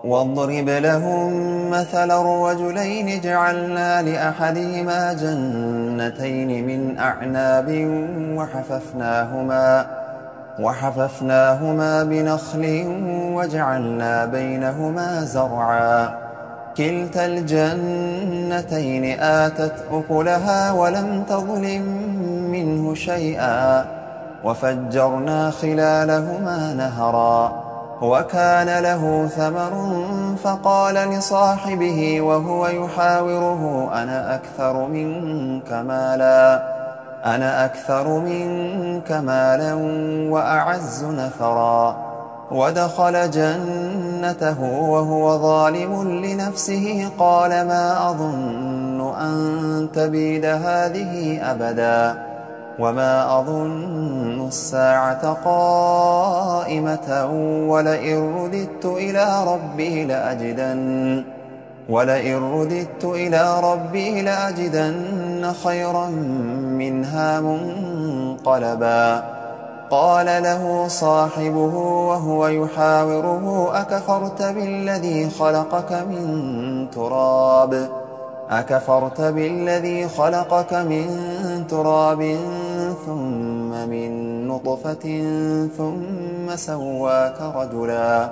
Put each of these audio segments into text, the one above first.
واضرب لهم مثلا الرجلين جعلنا لأحدهما جنتين من أعناب وحففناهما بنخل وجعلنا بينهما زرعا كلتا الجنتين آتت أكلها ولم تظلم منه شيئا وفجرنا خلالهما نهرا وكان له ثمر فقال لصاحبه وهو يحاوره أنا أكثر منك مالا وأعز نفرا ودخل جنته وهو ظالم لنفسه قال ما أظن أن تبيد هذه أبدا وما أظن الساعة قائمة ولئن رددت إلى ربي لأجدن خيرا منها منقلبا قال له صاحبه وهو يحاوره أكفرت بالذي خلقك من تراب ثم من نطفة ثم سواك رجلا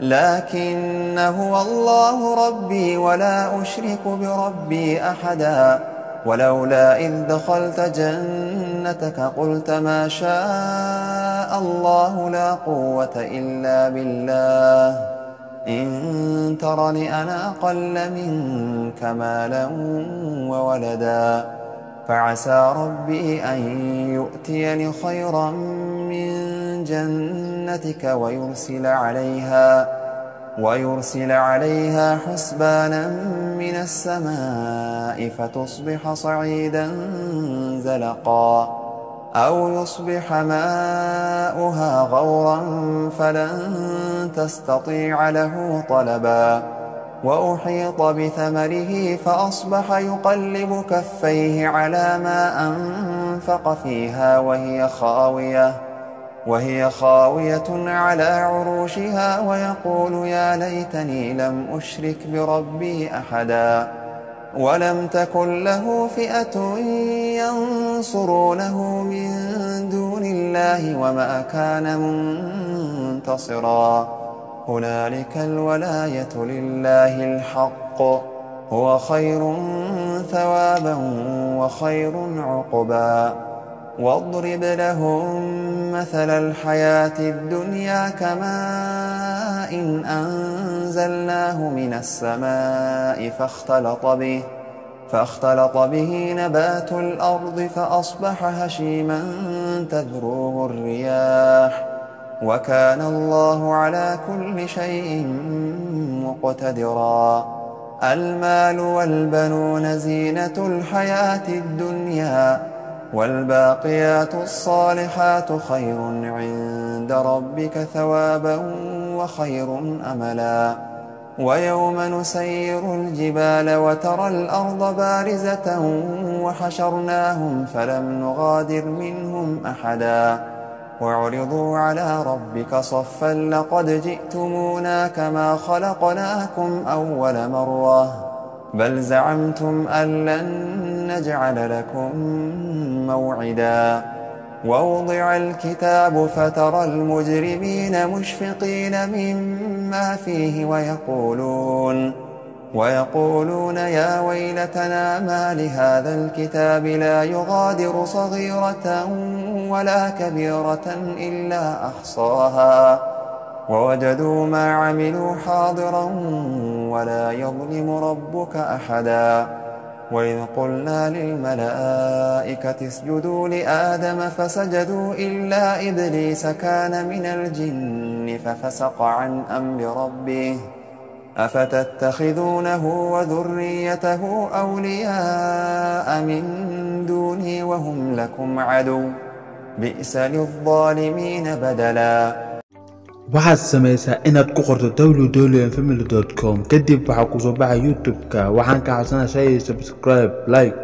لكن هو الله ربي ولا أشرك بربي أحدا ولولا إذ دخلت جنتك قلت ما شاء الله لا قوة إلا بالله إن ترني أنا أقل منك مالا وولدا فعسى ربي أن يؤتيني خيرا من جنتك ويرسل عليها حسبانا من السماء فتصبح صعيدا زلقا أو يصبح ماؤها غورا فلن تستطيع له طلبا وأحيط بثمره فأصبح يقلب كفيه على ما أنفق فيها وهي خاوية على عروشها ويقول يا ليتني لم أشرك بربي أحدا ولم تكن له فئة ينصرونه من دون الله وما كان منتصرا هنالك الولاية لله الحق هو خير ثوابا وخير عقبا واضرب لهم مثل الحياة الدنيا كماء إن أنزلناه من السماء فاختلط به نبات الأرض فأصبح هشيما تذروه الرياح وكان الله على كل شيء مقتدرا المال والبنون زينة الحياة الدنيا والباقيات الصالحات خير عند ربك ثوابا وخير أملا ويوم نسير الجبال وترى الأرض بارزة وحشرناهم فلم نغادر منهم أحدا وعرضوا على ربك صفا لقد جئتمونا كما خلقناكم أول مرة بل زعمتم أن لن نجعل لكم موعدا ووضع الكتاب فترى المجرمين مشفقين مما فيه ويقولون يا ويلتنا ما لهذا الكتاب لا يغادر صغيرة ولا كبيرة إلا أحصاها ووجدوا ما عملوا حاضرا ولا يظلم ربك أحدا وإذ قلنا للملائكة اسجدوا لآدم فسجدوا إلا إبليس كان من الجن ففسق عن أمر ربه أفتتخذونه وذريته أولياء من دوني وهم لكم عدو بئس للظالمين بدلا waxaad samaysaa inaad ku qorto www.family.com kadib waxa ku soo baxa YouTube-ka waxaan ka codsanayaa subscribe like